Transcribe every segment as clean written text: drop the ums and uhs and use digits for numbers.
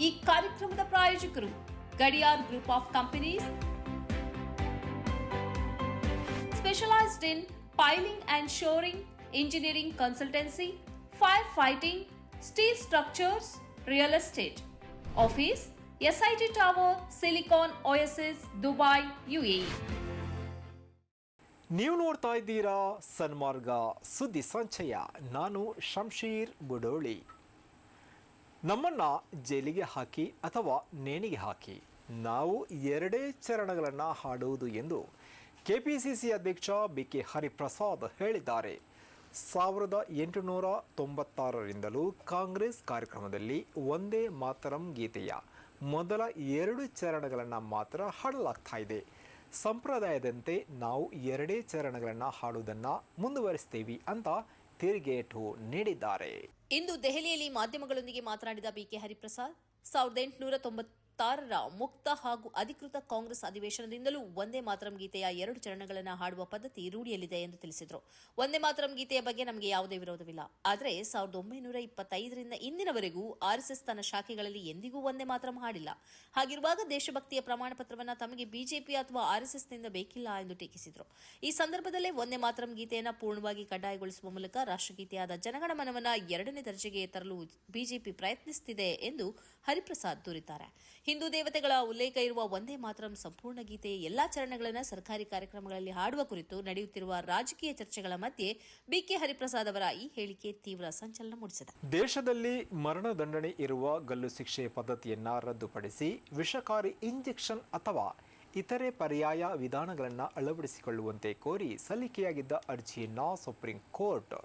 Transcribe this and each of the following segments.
ಈ ಕಾರ್ಯಕ್ರಮದ ಪ್ರಾಯೋಜಕರು Gadiyar group of companies, specialized in piling and shoring, engineering consultancy, firefighting, steel structures, real estate. Office, SIT Tower, Silicon Oasis, Dubai, UAE. ನೀವು ನೋಡ್ತಾ ಇದ್ದೀರಾ ಸನ್ಮಾರ್ಗ ಸುದ್ದಿ ಸಂಚಯ. ನಾನು ಶಂಶೀರ್ ಬುಡೋಳಿ. ನಮ್ಮನ್ನ ಜೈಲಿಗೆ ಹಾಕಿ ಅಥವಾ ನೇಣಿಗೆ ಹಾಕಿ ನಾವು ಎರಡೇ ಚರಣಗಳನ್ನು ಹಾಡುವುದು ಎಂದು ಕೆಪಿಸಿಸಿ ಅಧ್ಯಕ್ಷ ಬಿಕೆ ಹರಿಪ್ರಸಾದ್ ಹೇಳಿದ್ದಾರೆ. 1896ರಿಂದಲೂ ಕಾಂಗ್ರೆಸ್ ಕಾರ್ಯಕ್ರಮದಲ್ಲಿ ವಂದೇ ಮಾತರಂ ಗೀತೆಯ ಮೊದಲ 2 ಚರಣಗಳನ್ನು ಮಾತ್ರ ಹಾಡಲಾಗ್ತಾ ಇದೆ. ಸಂಪ್ರದಾಯದಂತೆ ನಾವು ಎರಡೇ ಚರಣಗಳನ್ನು ಹಾಡುವುದನ್ನು ಮುಂದುವರಿಸ್ತೇವೆ ಅಂತ ತಿರುಗೇಟು ನೀಡಿದ್ದಾರೆ. ಇಂದು ದೆಹಲಿಯಲ್ಲಿ ಮಾಧ್ಯಮಗಳೊಂದಿಗೆ ಮಾತನಾಡಿದ ಬಿಕೆ ಹರಿಪ್ರಸಾದ್, 1896ರ ಮುಕ್ತ ಹಾಗೂ ಅಧಿಕೃತ ಕಾಂಗ್ರೆಸ್ ಅಧಿವೇಶನದಿಂದಲೂ ವಂದೇ ಮಾತರಂ ಗೀತೆಯ 2 ಚರಣಗಳನ್ನು ಹಾಡುವ ಪದ್ಧತಿ ರೂಢಿಯಲ್ಲಿದೆ ಎಂದು ತಿಳಿಸಿದರು. ವಂದೇ ಮಾತರಂ ಗೀತೆಯ ಬಗ್ಗೆ ನಮಗೆ ಯಾವುದೇ ವಿರೋಧವಿಲ್ಲ. ಆದರೆ 1925ರಿಂದ ಇಂದಿನವರೆಗೂ ಆರ್ಎಸ್ಎಸ್ ತನ್ನ ಶಾಖೆಗಳಲ್ಲಿ ಎಂದಿಗೂ ವಂದೇ ಮಾತರಂ ಹಾಡಿಲ್ಲ. ಹಾಗಿರುವಾಗ ದೇಶಭಕ್ತಿಯ ಪ್ರಮಾಣ ಪತ್ರವನ್ನು ತಮಗೆ ಬಿಜೆಪಿ ಅಥವಾ ಆರ್ಎಸ್ಎಸ್ನಿಂದ ಬೇಕಿಲ್ಲ ಎಂದು ಟೀಕಿಸಿದರು. ಈ ಸಂದರ್ಭದಲ್ಲೇ ವಂದೇ ಮಾತರಂ ಗೀತೆಯನ್ನು ಪೂರ್ಣವಾಗಿ ಕಡ್ಡಾಯಗೊಳಿಸುವ ಮೂಲಕ ರಾಷ್ಟ್ರಗೀತೆಯಾದ ಜನಗಣಮನವನ್ನು 2ನೇ ದರ್ಜೆಗೆ ತರಲು ಬಿಜೆಪಿ ಪ್ರಯತ್ನಿಸುತ್ತಿದೆ ಎಂದು ಹರಿಪ್ರಸಾದ್ ದೂರಿದ್ದಾರೆ. ಹಿಂದೂ ದೇವತೆಗಳ ಉಲ್ಲೇಖ ಇರುವ ವಂದೇ ಮಾತರಂ ಸಂಪೂರ್ಣ ಗೀತೆಯ ಎಲ್ಲಾ ಚರಣಗಳನ್ನು ಸರ್ಕಾರಿ ಕಾರ್ಯಕ್ರಮಗಳಲ್ಲಿ ಹಾಡುವ ಕುರಿತು ನಡೆಯುತ್ತಿರುವ ರಾಜಕೀಯ ಚರ್ಚೆಗಳ ಮಧ್ಯೆ ಬಿಕೆ ಹರಿಪ್ರಸಾದ್ ಅವರ ಈ ಹೇಳಿಕೆ ತೀವ್ರ ಸಂಚಲನ ಮೂಡಿಸಿದೆ. ದೇಶದಲ್ಲಿ ಮರಣದಂಡನೆ ಇರುವ ಗಲ್ಲು ಶಿಕ್ಷೆ ಪದ್ಧತಿಯನ್ನು ರದ್ದುಪಡಿಸಿ ವಿಷಕಾರಿ ಇಂಜೆಕ್ಷನ್ ಅಥವಾ ಇತರೆ ಪರ್ಯಾಯ ವಿಧಾನಗಳನ್ನು ಅಳವಡಿಸಿಕೊಳ್ಳುವಂತೆ ಕೋರಿ ಸಲ್ಲಿಕೆಯಾಗಿದ್ದ ಅರ್ಜಿಯನ್ನು ಸುಪ್ರೀಂ ಕೋರ್ಟ್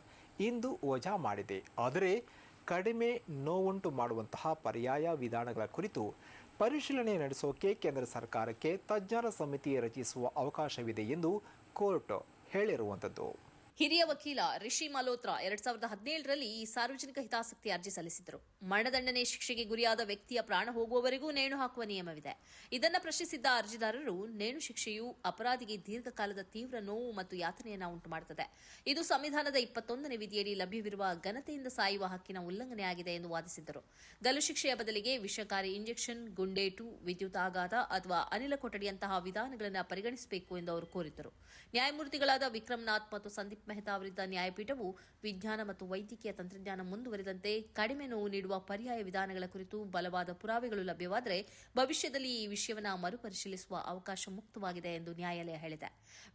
ಇಂದು ವಜಾ ಮಾಡಿದೆ. ಆದರೆ ಕಡಿಮೆ ನೋವುಂಟು ಮಾಡುವಂತಹ ಪರ್ಯಾಯ ವಿಧಾನಗಳ ಕುರಿತು ಪರಿಶೀಲನೆ ನಡೆಸೋಕೆ ಕೇಂದ್ರ ಸರ್ಕಾರಕ್ಕೆ ತಜ್ಞರ ಸಮಿತಿ ರಚಿಸುವ ಅವಕಾಶವಿದೆ ಎಂದು ಕೋರ್ಟ್ ಹೇಳಿರುವಂಥದ್ದು. ಹಿರಿಯ ವಕೀಲ ರಿಷಿ ಮಲ್ಹೋತ್ರಾ 2017ರಲ್ಲಿ ಈ ಸಾರ್ವಜನಿಕ ಹಿತಾಸಕ್ತಿ ಅರ್ಜಿ ಸಲ್ಲಿಸಿದ್ದರು. ಮರಣದಂಡನೆ ಶಿಕ್ಷೆಗೆ ಗುರಿಯಾದ ವ್ಯಕ್ತಿಯ ಪ್ರಾಣ ಹೋಗುವವರೆಗೂ ನೇಣು ಹಾಕುವ ನಿಯಮವಿದೆ. ಇದನ್ನು ಪ್ರಶ್ನಿಸಿದ್ದ ಅರ್ಜಿದಾರರು, ನೇಣು ಶಿಕ್ಷೆಯು ಅಪರಾಧಿಗೆ ದೀರ್ಘಕಾಲದ ತೀವ್ರ ನೋವು ಮತ್ತು ಯಾತನೆಯನ್ನು ಉಂಟುಮಾಡುತ್ತದೆ. ಇದು ಸಂವಿಧಾನದ 21ನೇ ವಿಧಿಯಡಿ ಲಭ್ಯವಿರುವ ಘನತೆಯಿಂದ ಸಾಯುವ ಹಕ್ಕಿನ ಉಲ್ಲಂಘನೆಯಾಗಿದೆ ಎಂದು ವಾದಿಸಿದ್ದರು. ಗಲ್ಲು ಶಿಕ್ಷೆಯ ಬದಲಿಗೆ ವಿಷಕಾರಿ ಇಂಜೆಕ್ಷನ್, ಗುಂಡೇಟು, ವಿದ್ಯುತ್ ಆಘಾತ ಅಥವಾ ಅನಿಲ ಕೊಠಡಿಯಂತಹ ವಿಧಾನಗಳನ್ನು ಪರಿಗಣಿಸಬೇಕು ಎಂದು ಅವರು ಕೋರಿದ್ದರು. ನ್ಯಾಯಮೂರ್ತಿಗಳಾದ ವಿಕ್ರಮ್ನಾಥ್ ಮತ್ತು ಸಂದೀಪ್ ಮೆಹ್ತಾ ಅವರಿದ್ದ ನ್ಯಾಯಪೀಠವು ವಿಜ್ಞಾನ ಮತ್ತು ವೈದ್ಯಕೀಯ ತಂತ್ರಜ್ಞಾನ ಮುಂದುವರಿದಂತೆ ಕಡಿಮೆ ನೋವು ನೀಡುವ ಪರ್ಯಾಯ ವಿಧಾನಗಳ ಕುರಿತು ಬಲವಾದ ಪುರಾವೆಗಳು ಲಭ್ಯವಾದರೆ ಭವಿಷ್ಯದಲ್ಲಿ ಈ ವಿಷಯವನ್ನು ಮರುಪರಿಶೀಲಿಸುವ ಅವಕಾಶ ಮುಕ್ತವಾಗಿದೆ ಎಂದು ನ್ಯಾಯಾಲಯ ಹೇಳಿದೆ.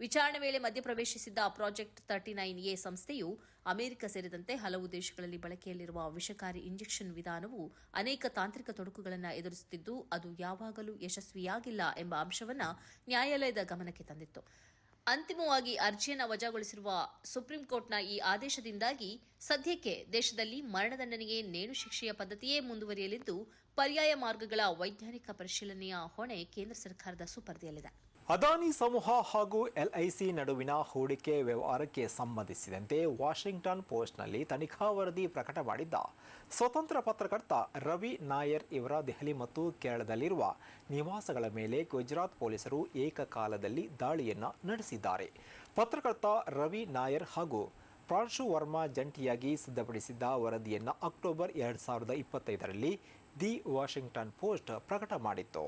ವಿಚಾರಣೆ ವೇಳೆ ಮಧ್ಯಪ್ರವೇಶಿಸಿದ್ದ ಪ್ರಾಜೆಕ್ಟ್ 39A ಸಂಸ್ಥೆಯು ಅಮೆರಿಕ ಸೇರಿದಂತೆ ಹಲವು ದೇಶಗಳಲ್ಲಿ ಬಳಕೆಯಲ್ಲಿರುವ ವಿಷಕಾರಿ ಇಂಜೆಕ್ಷನ್ ವಿಧಾನವು ಅನೇಕ ತಾಂತ್ರಿಕ ತೊಡಕುಗಳನ್ನು ಎದುರಿಸುತ್ತಿದ್ದು ಅದು ಯಾವಾಗಲೂ ಯಶಸ್ವಿಯಾಗಿಲ್ಲ ಎಂಬ ಅಂಶವನ್ನು ನ್ಯಾಯಾಲಯದ ಗಮನಕ್ಕೆ ತಂದಿತ್ತು. ಅಂತಿಮವಾಗಿ ಅರ್ಜಿಯನ್ನು ವಜಾಗೊಳಿಸಿರುವ ಸುಪ್ರೀಂ ಕೋರ್ಟ್ನ ಈ ಆದೇಶದಿಂದಾಗಿ ಸದ್ಯಕ್ಕೆ ದೇಶದಲ್ಲಿ ಮರಣದಂಡನೆಗೆ ನೇಣು ಶಿಕ್ಷೆಯ ಪದ್ಧತಿಯೇ ಮುಂದುವರಿಯಲಿದ್ದು ಪರ್ಯಾಯ ಮಾರ್ಗಗಳ ವೈಜ್ಞಾನಿಕ ಪರಿಶೀಲನೆಯ ಹೊಣೆ ಕೇಂದ್ರ ಸರ್ಕಾರದ ಸುಪರ್ದಿಯಲ್ಲಿದೆ. ಅದಾನಿ ಸಮೂಹ ಹಾಗೂ ಎಲ್ಐಸಿ ನಡುವಿನ ಹೂಡಿಕೆ ವ್ಯವಹಾರಕ್ಕೆ ಸಂಬಂಧಿಸಿದಂತೆ ವಾಷಿಂಗ್ಟನ್ ಪೋಸ್ಟ್ನಲ್ಲಿ ತನಿಖಾ ವರದಿ ಪ್ರಕಟ ಮಾಡಿದ್ದ ಸ್ವತಂತ್ರ ಪತ್ರಕರ್ತ ರವಿ ನಾಯರ್ ಇವರ ದೆಹಲಿ ಮತ್ತು ಕೇರಳದಲ್ಲಿರುವ ನಿವಾಸಗಳ ಮೇಲೆ ಗುಜರಾತ್ ಪೊಲೀಸರು ಏಕಕಾಲದಲ್ಲಿ ದಾಳಿಯನ್ನು ನಡೆಸಿದ್ದಾರೆ. ಪತ್ರಕರ್ತ ರವಿ ನಾಯರ್ ಹಾಗೂ ಪ್ರಾಂಶು ವರ್ಮಾ ಜಂಟಿಯಾಗಿ ಸಿದ್ಧಪಡಿಸಿದ್ದ ವರದಿಯನ್ನು ಅಕ್ಟೋಬರ್ 2025ರಲ್ಲಿ ದಿ ವಾಷಿಂಗ್ಟನ್ ಪೋಸ್ಟ್ ಪ್ರಕಟ ಮಾಡಿತ್ತು.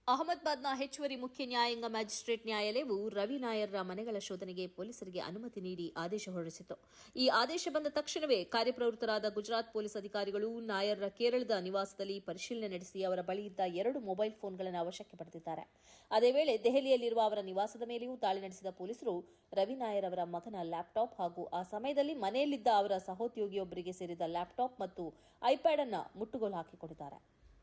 ಅಹಮದಾಬಾದ್ನ ಹೆಚ್ಚುವರಿ ಮುಖ್ಯ ನ್ಯಾಯಾಂಗ ಮ್ಯಾಜಿಸ್ಟ್ರೇಟ್ ನ್ಯಾಯಾಲಯವು ರವಿ ನಾಯರ್ರ ಮನೆಗಳ ಶೋಧನೆಗೆ ಪೊಲೀಸರಿಗೆ ಅನುಮತಿ ನೀಡಿ ಆದೇಶ ಹೊರಡಿಸಿತು. ಈ ಆದೇಶ ಬಂದ ತಕ್ಷಣವೇ ಕಾರ್ಯಪ್ರವೃತ್ತರಾದ ಗುಜರಾತ್ ಪೊಲೀಸ್ ಅಧಿಕಾರಿಗಳು ನಾಯರ್ರ ಕೇರಳದ ನಿವಾಸದಲ್ಲಿ ಪರಿಶೀಲನೆ ನಡೆಸಿ ಅವರ ಬಳಿ ಇದ್ದ 2 ಮೊಬೈಲ್ ಫೋನ್ಗಳನ್ನು ವಶಕ್ಕೆ ಪಡೆದಿದ್ದಾರೆ. ಅದೇ ವೇಳೆ ದೆಹಲಿಯಲ್ಲಿರುವ ಅವರ ನಿವಾಸದ ಮೇಲೆಯೂ ದಾಳಿ ನಡೆಸಿದ ಪೊಲೀಸರು ರವಿ ನಾಯರ್ ಅವರ ಮಗನ ಲ್ಯಾಪ್ಟಾಪ್ ಹಾಗೂ ಆ ಸಮಯದಲ್ಲಿ ಮನೆಯಲ್ಲಿದ್ದ ಅವರ ಸಹೋದ್ಯೋಗಿಯೊಬ್ಬರಿಗೆ ಸೇರಿದ ಲ್ಯಾಪ್ಟಾಪ್ ಮತ್ತು ಐಪ್ಯಾಡ್ ಅನ್ನು ಮುಟ್ಟುಗೋಲು ಹಾಕಿಕೊಂಡಿದ್ದಾರೆ.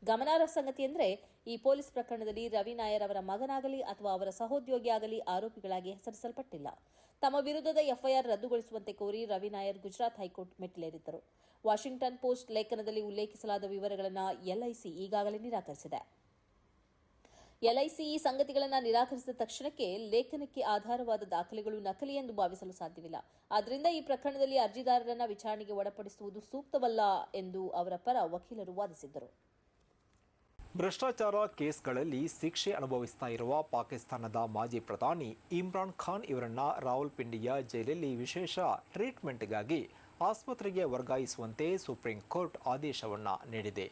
ಗಮನಾರ್ಹ ಸಂಗತಿ ಎಂದರೆ ಈ ಪೊಲೀಸ್ ಪ್ರಕರಣದಲ್ಲಿ ರವಿ ನಾಯರ್ ಅವರ ಮಗನಾಗಲಿ ಅಥವಾ ಅವರ ಸಹೋದ್ಯೋಗಿಯಾಗಲಿ ಆರೋಪಿಗಳಾಗಿ ಹೆಸರಿಸಲ್ಪಟ್ಟಿಲ್ಲ. ತಮ್ಮ ವಿರುದ್ಧದ ಎಫ್ಐಆರ್ ರದ್ದುಗೊಳಿಸುವಂತೆ ಕೋರಿ ರವಿ ನಾಯರ್ ಗುಜರಾತ್ ಹೈಕೋರ್ಟ್ ಮೆಟ್ಟಿಲೇರಿದ್ದರು. ವಾಷಿಂಗ್ಟನ್ ಪೋಸ್ಟ್ ಲೇಖನದಲ್ಲಿ ಉಲ್ಲೇಖಿಸಲಾದ ವಿವರಗಳನ್ನು ಎಲ್ಐಸಿ ಈಗಾಗಲೇ ನಿರಾಕರಿಸಿದೆ. ಎಲ್ಐಸಿ ಈ ಸಂಗತಿಗಳನ್ನು ನಿರಾಕರಿಸಿದ ತಕ್ಷಣಕ್ಕೆ ಲೇಖನಕ್ಕೆ ಆಧಾರವಾದ ದಾಖಲೆಗಳು ನಕಲಿ ಎಂದು ಭಾವಿಸಲು ಸಾಧ್ಯವಿಲ್ಲ. ಆದ್ದರಿಂದ ಈ ಪ್ರಕರಣದಲ್ಲಿ ಅರ್ಜಿದಾರರನ್ನು ವಿಚಾರಣೆಗೆ ಒಳಪಡಿಸುವುದು ಸೂಕ್ತವಲ್ಲ ಎಂದು ಅವರ ಪರ ವಕೀಲರು ವಾದಿಸಿದ್ದರು. ಭ್ರಷ್ಟಾಚಾರ ಕೇಸ್ಗಳಲ್ಲಿ ಶಿಕ್ಷೆ ಅನುಭವಿಸ್ತಾ ಇರುವ ಪಾಕಿಸ್ತಾನದ ಮಾಜಿ ಪ್ರಧಾನಿ ಇಮ್ರಾನ್ ಖಾನ್ ಇವರನ್ನ ರಾವಲ್ಪಿಂಡಿಯ ಜೈಲಲ್ಲಿ ವಿಶೇಷ ಟ್ರೀಟ್ಮೆಂಟ್ಗಾಗಿ ಆಸ್ಪತ್ರೆಗೆ ವರ್ಗಾಯಿಸುವಂತೆ ಸುಪ್ರೀಂ ಕೋರ್ಟ್ ಆದೇಶವನ್ನು ನೀಡಿದೆ.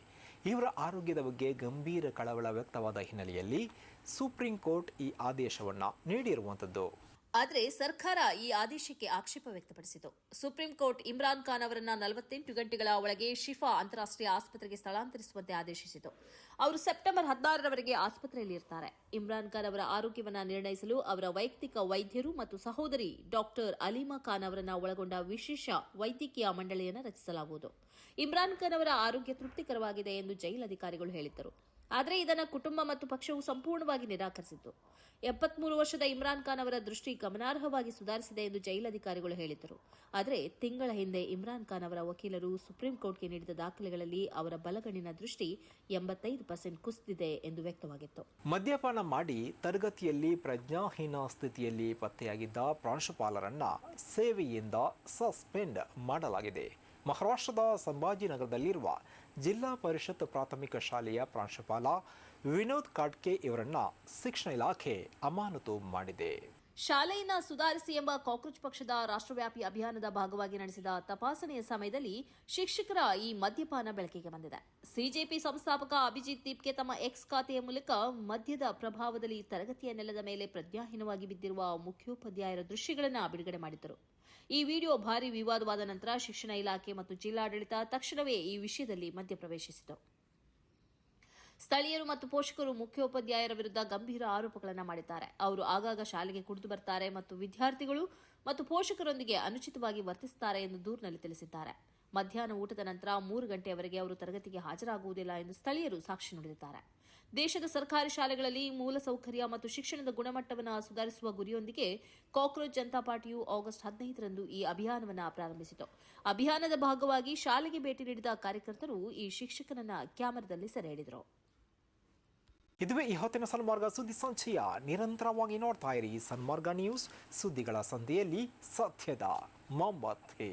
ಇವರ ಆರೋಗ್ಯದ ಬಗ್ಗೆ ಗಂಭೀರ ಕಳವಳ ವ್ಯಕ್ತವಾದ ಹಿನ್ನೆಲೆಯಲ್ಲಿ ಸುಪ್ರೀಂ ಕೋರ್ಟ್ ಈ ಆದೇಶವನ್ನು ನೀಡಿರುವಂಥದ್ದು. ಆದರೆ ಸರ್ಕಾರ ಈ ಆದೇಶಕ್ಕೆ ಆಕ್ಷೇಪ ವ್ಯಕ್ತಪಡಿಸಿತು. ಸುಪ್ರೀಂ ಕೋರ್ಟ್ ಇಮ್ರಾನ್ ಖಾನ್ ಅವರನ್ನ 48 ಗಂಟೆಗಳ ಒಳಗೆ ಶಿಫಾ ಅಂತಾರಾಷ್ಟ್ರೀಯ ಆಸ್ಪತ್ರೆಗೆ ಸ್ಥಳಾಂತರಿಸುವಂತೆ ಆದೇಶಿಸಿತು. ಅವರು ಸೆಪ್ಟೆಂಬರ್ 16ರವರೆಗೆ ಆಸ್ಪತ್ರೆಯಲ್ಲಿ ಇರ್ತಾರೆ. ಇಮ್ರಾನ್ ಖಾನ್ ಅವರ ಆರೋಗ್ಯವನ್ನು ನಿರ್ಣಯಿಸಲು ಅವರ ವೈಯಕ್ತಿಕ ವೈದ್ಯರು ಮತ್ತು ಸಹೋದರಿ ಡಾಕ್ಟರ್ ಅಲೀಮಾ ಖಾನ್ ಅವರನ್ನ ಒಳಗೊಂಡ ವಿಶೇಷ ವೈದ್ಯಕೀಯ ಮಂಡಳಿಯನ್ನು ರಚಿಸಲಾಗುವುದು. ಇಮ್ರಾನ್ ಖಾನ್ ಅವರ ಆರೋಗ್ಯ ತೃಪ್ತಿಕರವಾಗಿದೆ ಎಂದು ಜೈಲ್ ಅಧಿಕಾರಿಗಳು ಹೇಳಿದ್ದರು. ಆದರೆ ಇದನ್ನು ಕುಟುಂಬ ಮತ್ತು ಪಕ್ಷವು ಸಂಪೂರ್ಣವಾಗಿ ನಿರಾಕರಿಸಿತ್ತು. 73 ವರ್ಷದ ಇಮ್ರಾನ್ ಖಾನ್ ಅವರ ದೃಷ್ಟಿ ಗಮನಾರ್ಹವಾಗಿ ಸುಧಾರಿಸಿದೆ ಎಂದು ಜೈಲ್ ಅಧಿಕಾರಿಗಳು ಹೇಳಿದ್ದರು. ಆದರೆ ತಿಂಗಳ ಹಿಂದೆ ಇಮ್ರಾನ್ ಖಾನ್ ಅವರ ವಕೀಲರು ಸುಪ್ರೀಂ ಕೋರ್ಟ್ಗೆ ನೀಡಿದ ದಾಖಲೆಗಳಲ್ಲಿ ಅವರ ಬಲಗಣ್ಣಿನ ದೃಷ್ಟಿ 85% ಕುಸಿದಿದೆ ಎಂದು ವ್ಯಕ್ತವಾಗಿತ್ತು. ಮದ್ಯಪಾನ ಮಾಡಿ ತರಗತಿಯಲ್ಲಿ ಪ್ರಜ್ಞಾಹೀನ ಸ್ಥಿತಿಯಲ್ಲಿ ಪತ್ತೆಯಾಗಿದ್ದ ಪ್ರಾಂಶುಪಾಲರನ್ನ ಸೇವೆಯಿಂದ ಸಸ್ಪೆಂಡ್ ಮಾಡಲಾಗಿದೆ. ಮಹಾರಾಷ್ಟ್ರದ ಸಂಭಾಜಿನಗರದಲ್ಲಿರುವ ಜಿಲ್ಲಾ ಪರಿಷತ್ ಪ್ರಾಥಮಿಕ ಶಾಲೆಯ ಪ್ರಾಂಶುಪಾಲ ವಿನೋದ್ ಕಾಡ್ಕೆ ಇವರನ್ನ ಶಿಕ್ಷಣ ಇಲಾಖೆ ಅಮಾನತು ಮಾಡಿದೆ. ಶಾಲೆಯನ್ನ ಸುಧಾರಿಸಿ ಎಂಬ ಕಾಕ್ರೋಚ್ ಪಕ್ಷದ ರಾಷ್ಟ್ರವ್ಯಾಪಿ ಅಭಿಯಾನದ ಭಾಗವಾಗಿ ನಡೆಸಿದ ತಪಾಸಣೆಯ ಸಮಯದಲ್ಲಿ ಶಿಕ್ಷಕರ ಈ ಮದ್ಯಪಾನ ಬೆಳಕಿಗೆ ಬಂದಿದೆ. ಸಿಜೆಪಿ ಸಂಸ್ಥಾಪಕ ಅಭಿಜಿತ್ ದೀಪ್ಗೆ ತಮ್ಮ ಎಕ್ಸ್ ಖಾತೆಯ ಮೂಲಕ ಮದ್ಯದ ಪ್ರಭಾವದಲ್ಲಿ ತರಗತಿಯ ನೆಲದ ಮೇಲೆ ಪ್ರಜ್ಞಾಹೀನವಾಗಿ ಬಿದ್ದಿರುವ ಮುಖ್ಯೋಪಾಧ್ಯಾಯರ ದೃಶ್ಯಗಳನ್ನು ಬಿಡುಗಡೆ ಮಾಡಿದ್ದರು. ಈ ವಿಡಿಯೋ ಭಾರಿ ವಿವಾದವಾದ ನಂತರ ಶಿಕ್ಷಣ ಇಲಾಖೆ ಮತ್ತು ಜಿಲ್ಲಾಡಳಿತ ತಕ್ಷಣವೇ ಈ ವಿಷಯದಲ್ಲಿ ಮಧ್ಯಪ್ರವೇಶಿಸಿತು. ಸ್ಥಳೀಯರು ಮತ್ತು ಪೋಷಕರು ಮುಖ್ಯೋಪಾಧ್ಯಾಯರ ವಿರುದ್ಧ ಗಂಭೀರ ಆರೋಪಗಳನ್ನು ಮಾಡಿದ್ದಾರೆ. ಅವರು ಆಗಾಗ ಶಾಲೆಗೆ ಕುಡಿದು ಬರ್ತಾರೆ ಮತ್ತು ವಿದ್ಯಾರ್ಥಿಗಳು ಮತ್ತು ಪೋಷಕರೊಂದಿಗೆ ಅನುಚಿತವಾಗಿ ವರ್ತಿಸುತ್ತಾರೆ ಎಂದು ದೂರಿನಲ್ಲಿ ತಿಳಿಸಿದ್ದಾರೆ. ಮಧ್ಯಾಹ್ನ ಊಟದ ನಂತರ 3 ಗಂಟೆಯವರೆಗೆ ಅವರು ತರಗತಿಗೆ ಹಾಜರಾಗುವುದಿಲ್ಲ ಎಂದು ಸ್ಥಳೀಯರು ಸಾಕ್ಷಿ ನುಡಿದಿದ್ದಾರೆ. ದೇಶದ ಸರ್ಕಾರಿ ಶಾಲೆಗಳಲ್ಲಿ ಮೂಲಸೌಕರ್ಯ ಮತ್ತು ಶಿಕ್ಷಣದ ಗುಣಮಟ್ಟವನ್ನು ಸುಧಾರಿಸುವ ಗುರಿಯೊಂದಿಗೆ ಕಾಕ್ರೋಚ್ ಜನತಾ ಪಾರ್ಟಿಯು ಆಗಸ್ಟ್ 15ರಂದು ಈ ಅಭಿಯಾನವನ್ನು ಪ್ರಾರಂಭಿಸಿತು. ಅಭಿಯಾನದ ಭಾಗವಾಗಿ ಶಾಲೆಗೆ ಭೇಟಿ ನೀಡಿದ ಕಾರ್ಯಕರ್ತರು ಈ ಶಿಕ್ಷಕನನ್ನ ಕ್ಯಾಮೆರಾದಲ್ಲಿ ಸೆರೆ ಹಿಡಿದರು. ಇದುವೇ ಈ ಹೊತ್ತಿನ ಸನ್ಮಾರ್ಗ ಸುದ್ದಿ ಸಂಚಯ. ನಿರಂತರವಾಗಿ ನೋಡ್ತಾ ಇರಿ ಸನ್ಮಾರ್ಗ ನ್ಯೂಸ್, ಸುದ್ದಿಗಳ ಸಂಧಿಯಲ್ಲಿ ಸತ್ಯದ ಮೊಂಬತ್ತೆ.